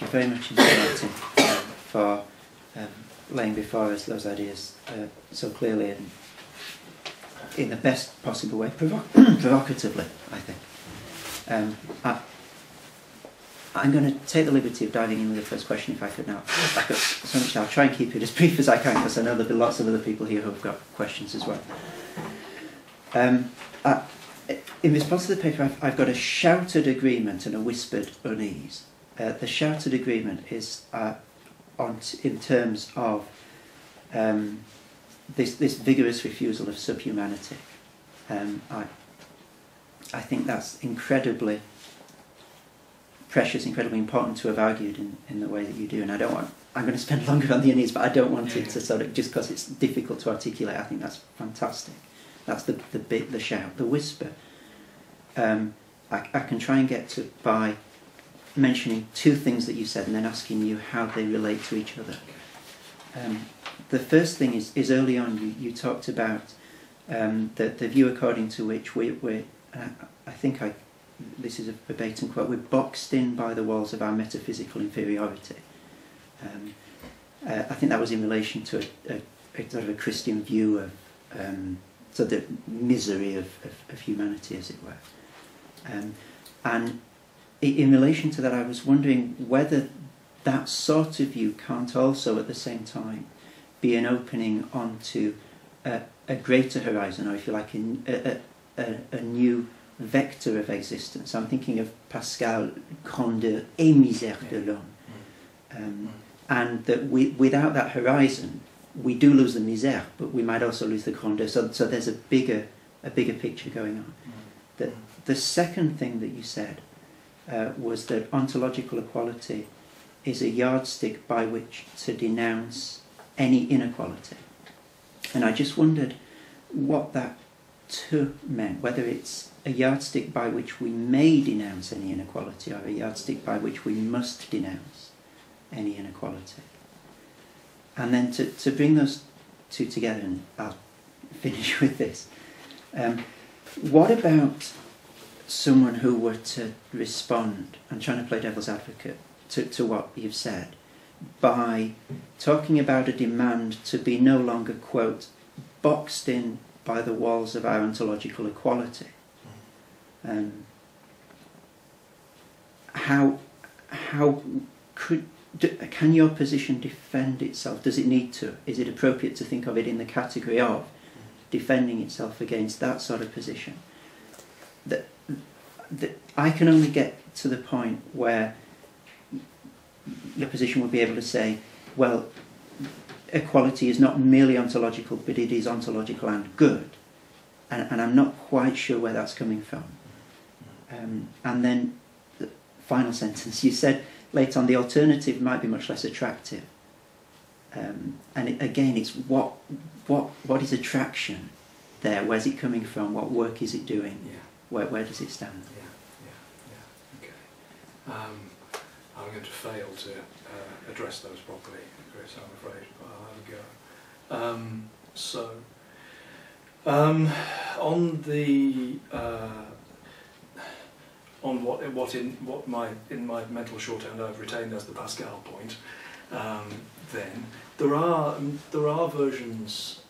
thank you very much indeed, Martin, for laying before us those ideas so clearly and in the best possible way, provocatively, I think. I'm going to take the liberty of diving in with the first question, if I could now. I'll try and keep it as brief as I can, because I know there'll be lots of other people here who've got questions as well. In response to the paper, I've got a shouted agreement and a whispered unease. The shouted agreement is in terms of this vigorous refusal of subhumanity. I think that's incredibly precious, incredibly important to have argued in the way that you do, and I'm going to spend longer on the unease, but I don't want it to sort of, just because it's difficult to articulate. I think that's fantastic. That's the bit, the shout. The whisper, I can try and get to by mentioning two things that you said and then asking you how they relate to each other. The first thing is early on you talked about the view according to which we're I think this is a verbatim quote, we're boxed in by the walls of our metaphysical inferiority. I think that was in relation to a sort of a Christian view of so the misery of humanity, as it were. And in relation to that, I was wondering whether that sort of view can't also at the same time be an opening onto a greater horizon, or if you like, a new vector of existence. I'm thinking of Pascal, grandeur et misère de l'homme. And that without that horizon, we do lose the misère, but we might also lose the grandeur. So there's a bigger picture going on. The second thing that you said was that ontological equality is a yardstick by which to denounce any inequality. And I just wondered what that too meant, whether it's a yardstick by which we may denounce any inequality or a yardstick by which we must denounce any inequality. And then to bring those two together, and I'll finish with this, what about someone who were to respond, I'm trying to play devil's advocate, to what you've said, by talking about a demand to be no longer, quote, boxed in by the walls of our ontological equality. Can your position defend itself? Does it need to? Is it appropriate to think of it in the category of defending itself against that sort of position? That I can only get to the point where your position would be able to say, well, equality is not merely ontological, but it is ontological and good. And I'm not quite sure where that's coming from. And then the final sentence, you said later on the alternative might be much less attractive. And again, it's what is attraction there? Where's it coming from? What work is it doing? Yeah. Where does it stand? Yeah. Okay. I'm going to fail to address those properly, Chris, I'm afraid, but I'll have a go. On what in my mental shorthand I've retained as the Pascal point, then there are versions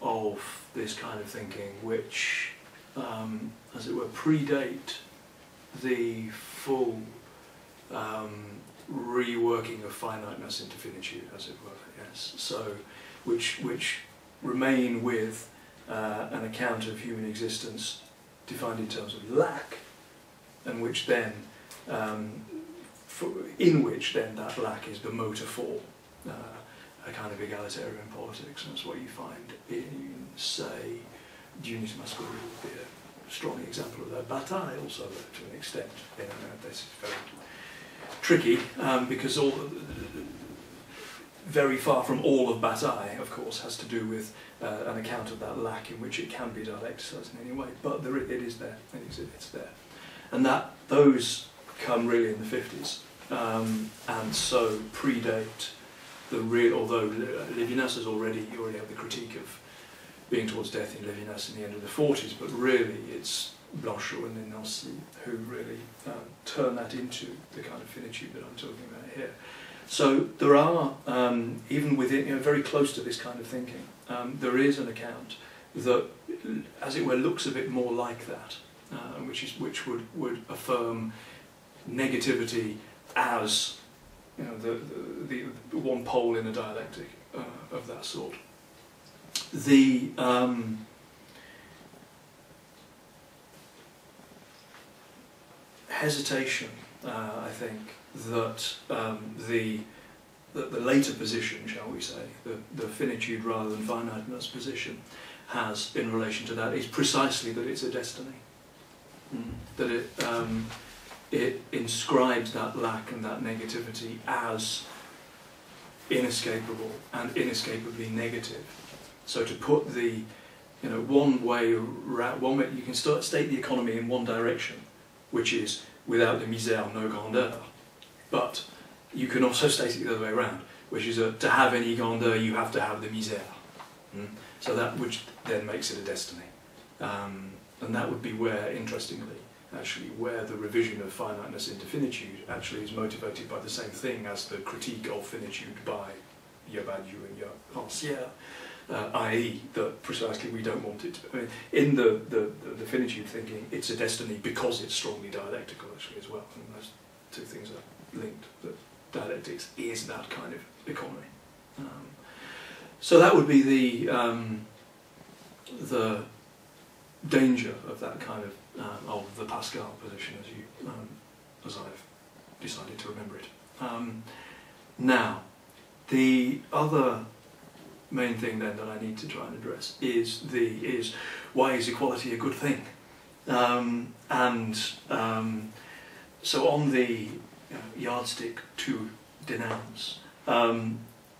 of this kind of thinking which, as it were, predate the full reworking of finiteness into finitude, as it were. Yes. So, which remain with an account of human existence defined in terms of lack, and which then, in which then that lack is the motor for a kind of egalitarian politics, and that's what you find in, say, unity masculine would be a strong example of that. Bataille also, to an extent. This is very tricky because very far from all of Bataille, of course, has to do with an account of that lack in which it can be exercised in any way. But it is there. It's there. And those come really in the 50s, and so predate the real. Although Lévinas has already had the critique of being towards death in Lévinas in the end of the 40s, but really it's Blanchot and Nancy who really turn that into the kind of finitude that I'm talking about here. So there are, even within, very close to this kind of thinking, there is an account that, as it were, looks a bit more like that, which would affirm negativity as the one pole in a dialectic of that sort. The hesitation, I think, that the later position, shall we say, the finitude rather than finiteness position, has in relation to that is precisely that it's a destiny. That it inscribes that lack and that negativity as inescapable and inescapably negative. So to put the, one way you can state the economy in one direction, which is without the misère, no grandeur. But you can also state it the other way around, which is to have any grandeur, you have to have the misère. So that which then makes it a destiny. And that would be where, interestingly, actually, where the revision of finiteness into finitude actually is motivated by the same thing as the critique of finitude by Badiou and Rancière, i.e. that precisely we don't want it to be. I mean, in the finitude thinking, it's a destiny because it's strongly dialectical actually as well. And those two things are linked, that dialectics is that kind of economy. So that would be the danger of that kind of the Pascal position, as I've decided to remember it. Now, the other main thing then that I need to try and address is why is equality a good thing? So on the yardstick to denounce,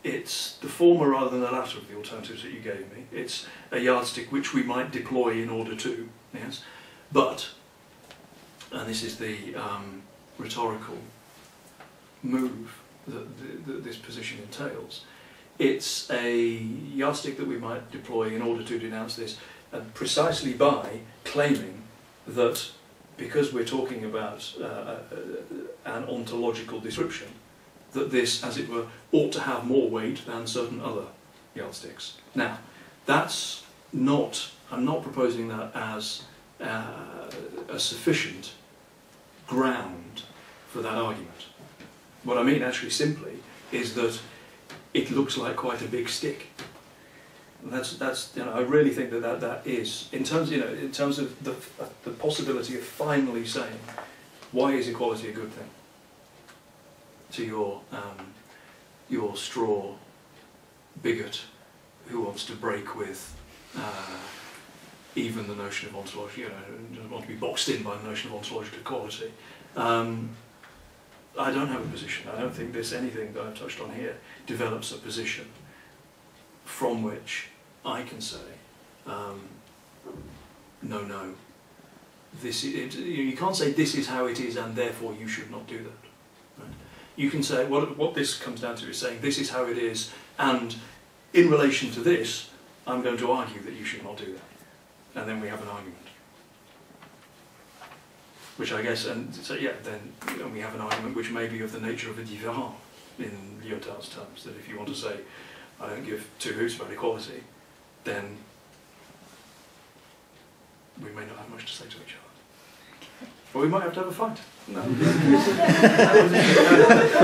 it's the former rather than the latter of the alternatives that you gave me. It's a yardstick which we might deploy in order to, yes, but, and this is the rhetorical move that this position entails, it's a yardstick that we might deploy in order to denounce this, and precisely by claiming that because we're talking about an ontological description, that this, as it were, ought to have more weight than certain other yardsticks. Now, that's not, I'm not proposing that as a sufficient ground for that argument. What I mean actually simply is that it looks like quite a big stick. And that's I really think that is, in terms of the possibility of finally saying, why is equality a good thing? To your straw bigot who wants to break with even the notion of ontology, doesn't want to be boxed in by the notion of ontological equality. I don't have a position. I don't think anything that I've touched on here develops a position from which I can say, no, you can't say this is how it is and therefore you should not do that. Right? You can say, what this comes down to is saying this is how it is, and in relation to this, I'm going to argue that you should not do that. And then we have an argument. Which I guess, and so yeah, then we have an argument which may be of the nature of a différent in Lyotard's terms, that if you want to say, I don't give two hoots about equality, then we may not have much to say to each other. Or we might have to have a fight. No. We'll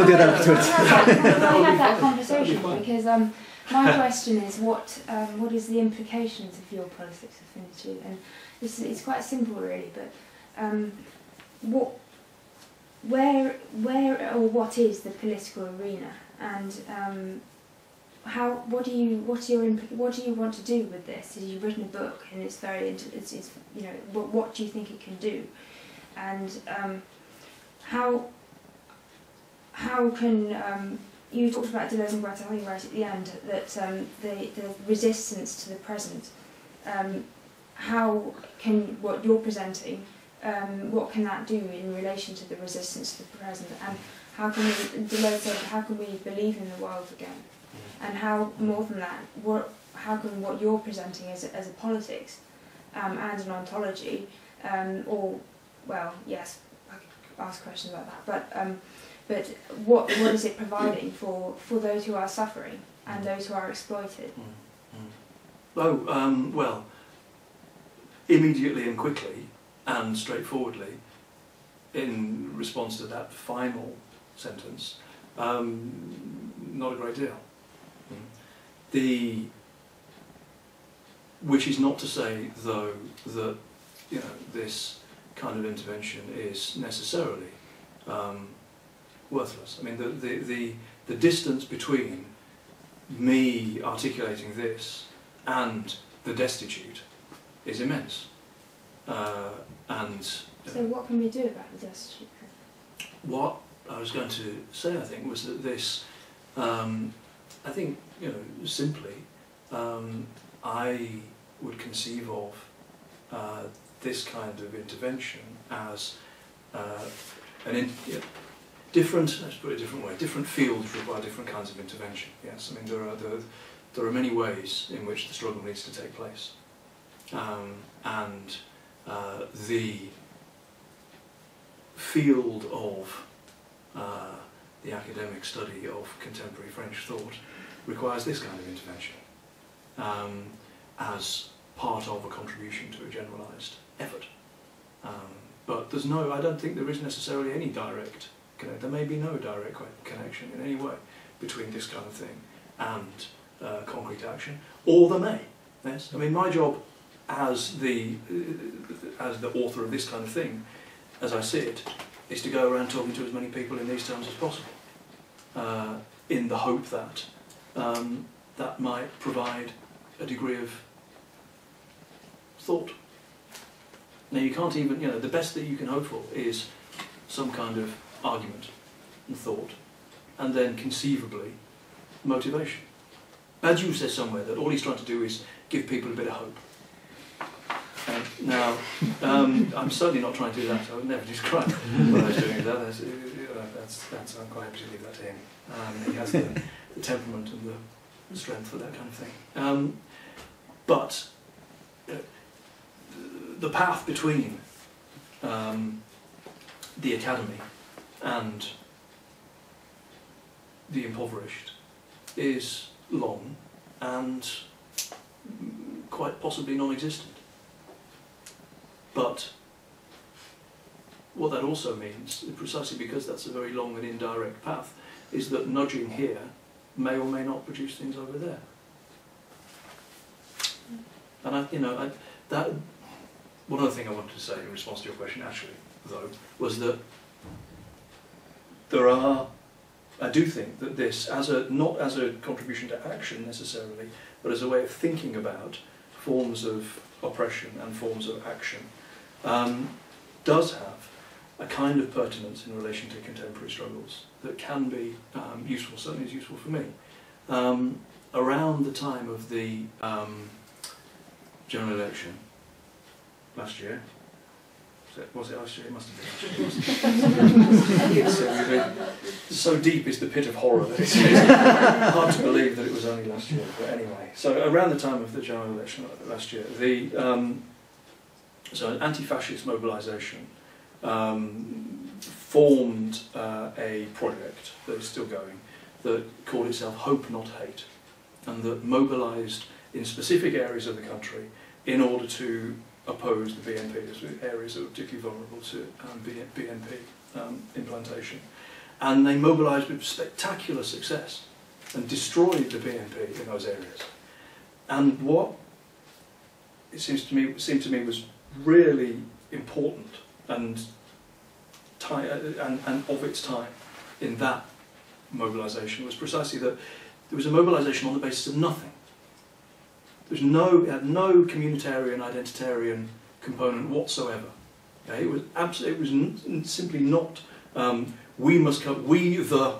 do that afterwards. We have that conversation because my question is what is the implications of your politics of finitude? And it's quite simple really, but what is the political arena, and what do you want to do with this? You've written a book, and it's what do you think it can do, and how can you talked about Deleuze and Guattari right at the end, that the resistance to the present, how can what you're presenting, what can that do in relation to the resistance to the present, and how can we, Deleuze said, how can we believe in the world again, and how, more than that, how can what you're presenting as a politics and an ontology, or, well, yes, ask questions about that. But what is it providing for those who are suffering and those who are exploited? Oh, well, immediately and quickly and straightforwardly, in response to that final sentence, not a great deal. Which is not to say, though, that this kind of intervention is necessarily worthless. I mean, the distance between me articulating this and the destitute is immense. So what can we do about the destitute? What I was going to say, I think, was that this, I think, simply, I would conceive of this kind of intervention as different, let's put it a different way, different fields require different kinds of intervention. Yes, I mean there are many ways in which the struggle needs to take place, and the field of the academic study of contemporary French thought requires this kind of intervention as part of a contribution to a generalised effort. But there's no, I don't think there is necessarily any direct connection. There may be no direct connection in any way between this kind of thing and concrete action, or there may. Yes, I mean my job as the author of this kind of thing, as I see it, is to go around talking to as many people in these terms as possible, in the hope that that might provide a degree of thought. Now you can't even, the best that you can hope for is some kind of argument and thought, and then conceivably motivation. Badiou says somewhere that all he's trying to do is give people a bit of hope. Now, I'm certainly not trying to do that. I would never describe what I was doing with that. I'm quite happy to leave that to him. He has the temperament and the strength for that kind of thing. But the path between the academy and the impoverished is long and quite possibly non-existent. But what that also means, precisely because that's a very long and indirect path, is that nudging here may or may not produce things over there. And that one other thing I wanted to say in response to your question, actually, though, was that I do think that this, not as a contribution to action necessarily, but as a way of thinking about forms of oppression and forms of action, does have a kind of pertinence in relation to contemporary struggles that can be useful, certainly is useful for me. Around the time of the general election last year, was it last year? It must have been. So deep is the pit of horror that it's hard to believe that it was only last year. But anyway, so around the time of the general election last year, so an anti-fascist mobilisation formed a project that is still going that called itself Hope Not Hate, and that mobilised in specific areas of the country in order to oppose the BNP, areas that were particularly vulnerable to BNP implantation. And they mobilised with spectacular success and destroyed the BNP in those areas. And what it seemed to me was really important and of its time in that mobilisation was precisely that there was a mobilisation on the basis of nothing. It had no communitarian, identitarian component whatsoever. Okay? It was simply not. We the